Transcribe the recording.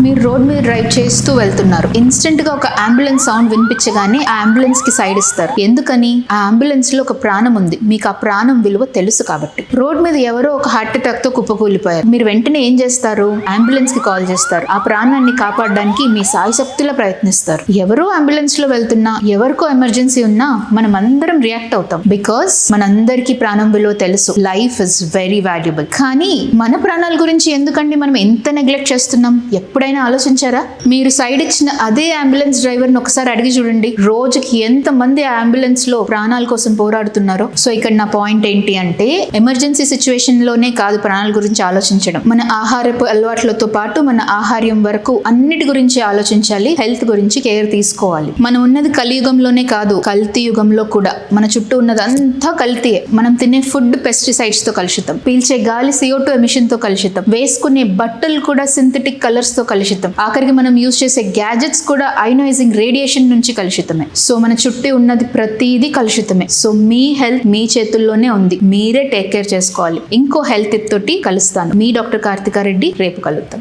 మీరు రోడ్ మీద డ్రైవ్ చేస్తూ వెళ్తున్నారు. ఇన్స్టెంట్ గా ఒక అంబులెన్స్ సౌండ్ వినిపించగానే ఆ అంబులెన్స్ కి సైడ్ ఇస్తారు. ఎందుకని? ఆ అంబులెన్స్ లో ఒక ప్రాణం ఉంది. మీకు ఆ ప్రాణం విలువ తెలుసు కాబట్టి. రోడ్ మీద ఎవరో ఒక హార్ట్ అటాక్ తో కుప్పకూలిపోయారు. మీరు వెంటనే ఏం చేస్తారు? అంబులెన్స్ కి కాల్ చేస్తారు. ఆ ప్రాణాన్ని కాపాడడానికి మీ సాయశక్తిలో ప్రయత్నిస్తారు. ఎవరో అంబులెన్స్ లో వెళ్తున్నా, ఎవరికో ఎమర్జెన్సీ ఉన్నా మనం అందరం రియాక్ట్ అవుతాం. బికాస్ మనందరికీ ప్రాణం విలువ తెలుసు. Life is very valuable. కానీ మన ప్రాణాల గురించి ఎందుకండి మనం ఎంత నెగ్లెక్ట్ చేస్తున్నాం? ఎప్పుడైనా ఆలోచించారా? మీరు సైడ్ ఇచ్చిన అదే అంబులెన్స్ డ్రైవర్ ని ఒకసారి అడిగి చూడండి, రోజుకి ఎంత మంది ఆ అంబులెన్స్ లో ప్రాణాల కోసం పోరాడుతున్నారో. సో ఇక్కడ నా పాయింట్ ఏంటి అంటే, ఎమర్జెన్సీ సిచ్యువేషన్ లోనే కాదు ప్రాణాల గురించి ఆలోచించడం. మన ఆహారపు అలవాట్లతో పాటు మన ఆహార్యం వరకు అన్నిటి గురించి ఆలోచించాలి. హెల్త్ గురించి కేర్ తీసుకోవాలి. మనం ఉన్నది కలియుగంలోనే కాదు, కల్తీ యుగంలో కూడా. మన చుట్టూ ఉన్నదంతా కల్తీయే. మనం తినే ఫుడ్ పెస్టిసైడ్స్ తో కలుషితం, పీల్చే గాలి CO2 ఎమిషన్ తో కలుషితం, వేసుకునే బట్టలు కూడా సింథటిక్ కలర్స్ తో కలుషితం, ఆఖరికి మనం యూజ్ చేసే గ్యాజెట్స్ కూడా అయోనైజింగ్ రేడియేషన్ నుంచి కలుషితమే. సో మన చుట్టూ ఉన్నది ప్రతిదీ కలుషితమే. సో మీ హెల్త్ మీ చేతుల్లోనే ఉంది. మీరే టేక్ కేర్ చేసుకోవాలి. ఇంకో హెల్త్ తోటి కలుస్తాను. మీ డాక్టర్ కార్తికా రెడ్డి. రేపు కలుద్దాం.